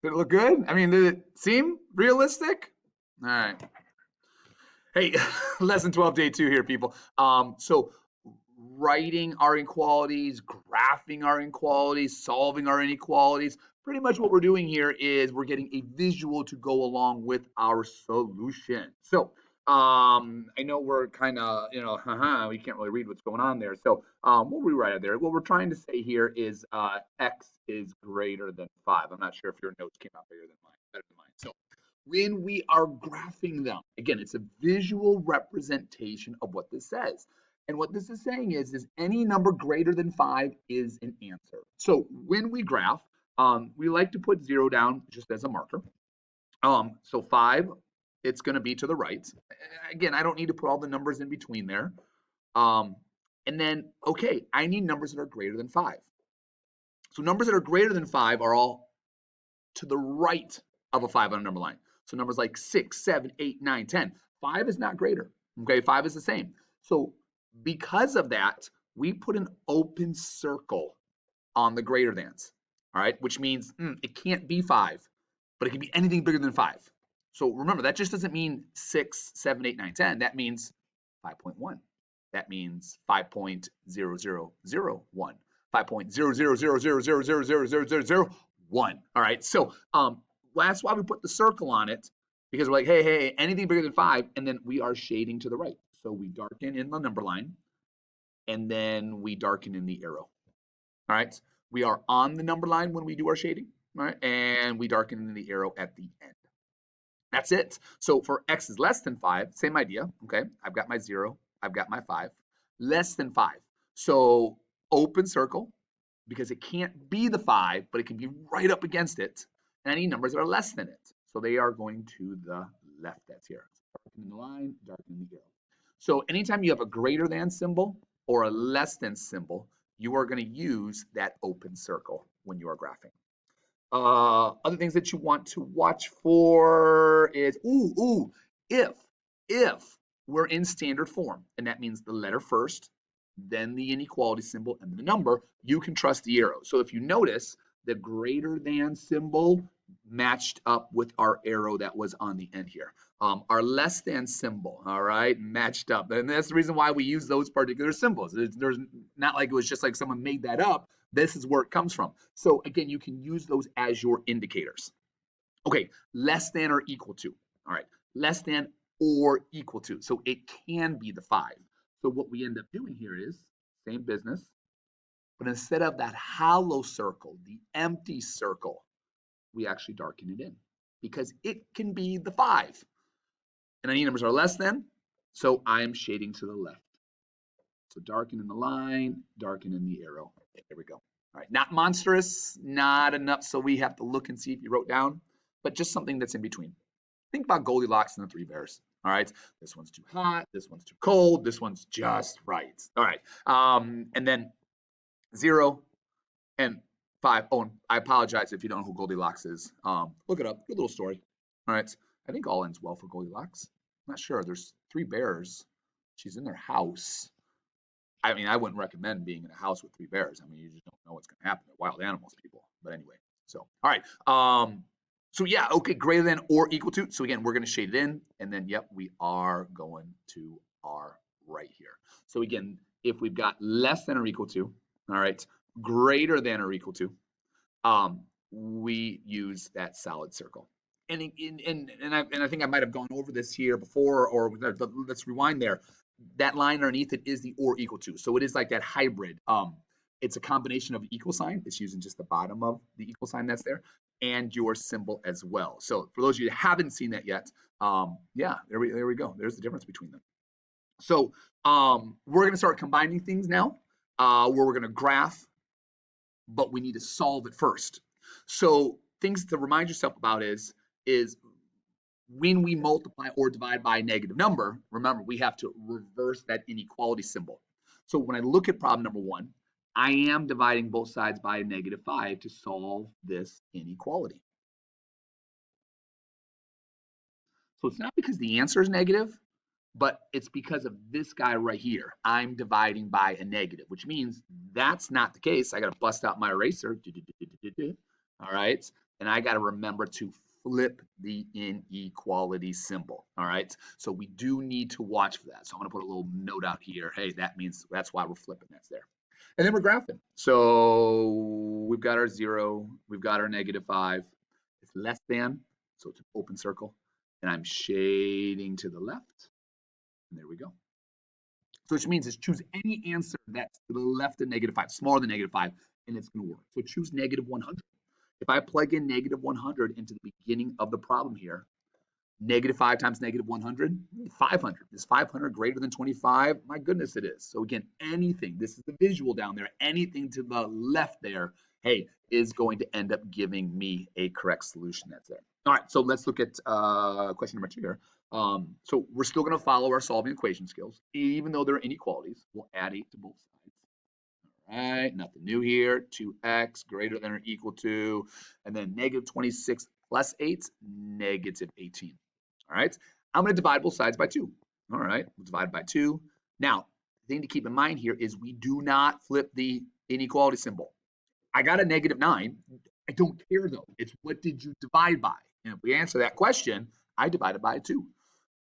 Did it look good? I mean, did it seem realistic? All right. Hey, lesson 12, day 2 here, people. So writing our inequalities, graphing our inequalities, solving our inequalities. Pretty much what we're doing here is we're getting a visual to go along with our solution. So I know we're kind of, we can't really read what's going on there. So we'll rewrite it there. What we're trying to say here is x is greater than 5. I'm not sure if your notes came out bigger than mine, better than mine. So when we are graphing them, again, it's a visual representation of what this says. And what this is saying is any number greater than 5 is an answer. So when we graph, we like to put 0 down just as a marker. So 5, it's going to be to the right. Again, I don't need to put all the numbers in between there. And then, okay, I need numbers that are greater than 5. So numbers that are greater than 5 are all to the right of a 5 on a number line. So numbers like 6, 7, 8, 9, 10. 5 is not greater. Okay, 5 is the same. So because of that, we put an open circle on the greater thans. All right, which means it can't be 5, but it can be anything bigger than 5. So remember, that just doesn't mean 6, 7, 8, 9, 10. That means 5.1. That means 5.0001. 5.0000000001. All right, so that's why we put the circle on it, because we're like, hey, anything bigger than 5, and then we are shading to the right. So we darken in the number line, and then we darken in the arrow. All right, we are on the number line when we do our shading, right? And we darken in the arrow at the end. That's it. So for x is less than 5, same idea. Okay, I've got my 0, I've got my 5, less than 5. So open circle, because it can't be the 5, but it can be right up against it. And I need numbers that are less than it. So they are going to the left. That's here. Darken the line, darken the arrow. So anytime you have a greater than symbol or a less than symbol, you are going to use that open circle when you are graphing. Other things that you want to watch for is, if we're in standard form, and that means the letter first, then the inequality symbol, and the number, you can trust the arrow. So if you notice, the greater than symbol matched up with our arrow that was on the end here. Our less than symbol, all right, matched up. And that's the reason why we use those particular symbols. There's not like it was just like someone made that up. This is where it comes from. So again, you can use those as your indicators. Okay, less than or equal to. All right, less than or equal to. So it can be the 5. So what we end up doing here is same business, but instead of that hollow circle, the empty circle, we actually darken it in because it can be the 5. And any numbers are less than, so I am shading to the left. So darken in the line, darken in the arrow. There we go. All right, not monstrous, not enough so we have to look and see if you wrote down, but just something that's in between. Think about Goldilocks and the 3 bears. All right, this one's too hot, this one's too cold, this one's just right. All right, and then 0 and 5. Oh, and I apologize if you don't know who Goldilocks is. Look it up. Good little story. All right, I think all ends well for Goldilocks. I'm not sure. There's 3 bears. She's in their house. I mean, I wouldn't recommend being in a house with 3 bears. I mean, you just don't know what's going to happen. They're wild animals, people. But anyway, so all right. So yeah, okay, greater than or equal to. So again, we're going to shade it in, and then yep, we are going to our right here. So again, if we've got less than or equal to, all right, greater than or equal to, we use that solid circle. And I think I might have gone over this here before, or let's rewind there. That line underneath it is the or equal to. So it is like that hybrid. It's a combination of equal sign. It's using just the bottom of the equal sign that's there, and your symbol as well. So for those of you that haven't seen that yet, yeah, there we go. There's the difference between them. So we're going to start combining things now, where we're going to graph, but we need to solve it first. So things to remind yourself about is when we multiply or divide by a negative number, remember, we have to reverse that inequality symbol. So when I look at problem number 1, I am dividing both sides by a -5 to solve this inequality. So it's not because the answer is negative, but it's because of this guy right here. I'm dividing by a negative, which means that's not the case. I got to bust out my eraser. All right. and I got to remember to flip the inequality symbol. All right. So we do need to watch for that. So I'm going to put a little note out here. Hey, that means that's why we're flipping. That's there. And then we're graphing. So we've got our 0. We've got our -5. It's less than. So it's an open circle. And I'm shading to the left. And there we go. So which means is choose any answer that's to the left of -5, smaller than -5, and it's going to work. So choose -100. If I plug in -100 into the beginning of the problem here, -5 times -100, 500. Is 500 greater than 25? My goodness, it is. So again, anything, this is the visual down there, anything to the left there, hey, is going to end up giving me a correct solution that's there. All right, so let's look at question number 2 here. So we're still going to follow our solving equation skills. Even though there are inequalities, we'll add 8 to both sides. All right, nothing new here. 2x greater than or equal to, and then -26 plus 8, -18. All right, I'm going to divide both sides by 2. All right, we'll divide by 2. Now, the thing to keep in mind here is we do not flip the inequality symbol. I got a -9. I don't care though. It's what did you divide by? And if we answer that question, I divided by a 2.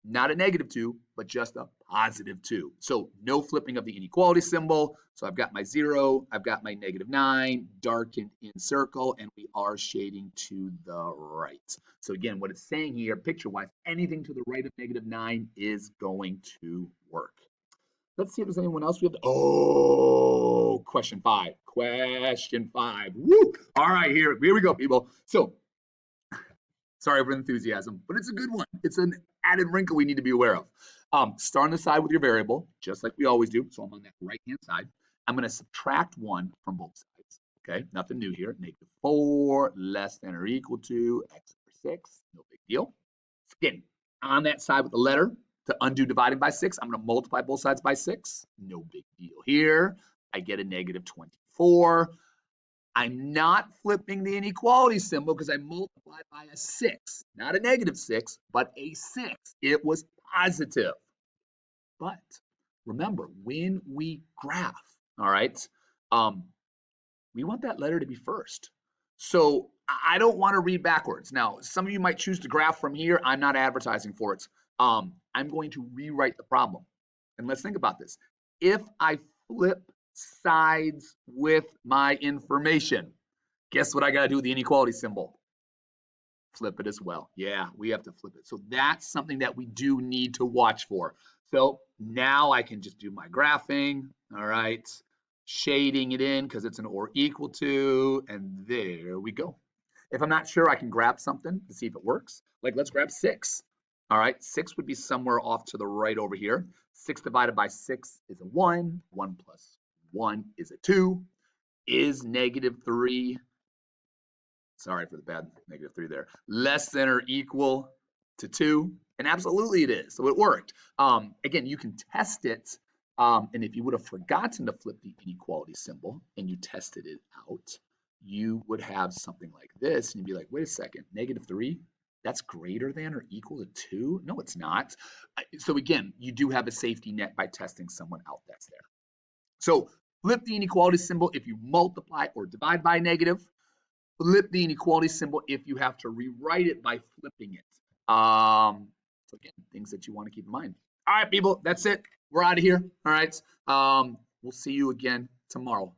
Not a -2, but just a +2. So no flipping of the inequality symbol. So I've got my 0, I've got my -9, darkened in circle, and we are shading to the right. So again, what it's saying here, picture-wise, anything to the right of -9 is going to work. Let's see if there's anyone else we have to, oh, question 5. Question 5. Woo! All right, here we go, people. So sorry for enthusiasm, but it's a good one. It's an added wrinkle we need to be aware of. Start on the side with your variable, just like we always do. So I'm on that right-hand side. I'm going to subtract 1 from both sides. Okay, nothing new here. -4 less than or equal to x over 6. No big deal. Again, on that side with the letter, to undo dividing by 6, I'm going to multiply both sides by 6. No big deal here. I get a -24. I'm not flipping the inequality symbol because I multiplied by a 6, not a -6, but a 6. It was positive. But remember, when we graph, all right, we want that letter to be first. So I don't want to read backwards. Now, some of you might choose to graph from here. I'm not advertising for it. I'm going to rewrite the problem. And let's think about this. If I flip sides with my information, guess what I got to do with the inequality symbol? Flip it as well. Yeah, we have to flip it. So that's something that we do need to watch for. So now I can just do my graphing. All right, shading it in because it's an or equal to, and there we go. If I'm not sure, I can grab something to see if it works. Like let's grab 6. All right, 6 would be somewhere off to the right over here. 6 divided by 6 is a 1. 1 plus 1 is a 2. Is -3, sorry for the bad -3 there, less than or equal to 2? And absolutely it is. So it worked. Again, you can test it. And if you would have forgotten to flip the inequality symbol and you tested it out, you would have something like this. And you'd be like, wait a second, -3? That's greater than or equal to 2? No, it's not. So again, you do have a safety net by testing someone out that's there. So flip the inequality symbol if you multiply or divide by negative. Flip the inequality symbol if you have to rewrite it by flipping it. So again, things that you want to keep in mind. All right, people, that's it. We're out of here. All right. We'll see you again tomorrow.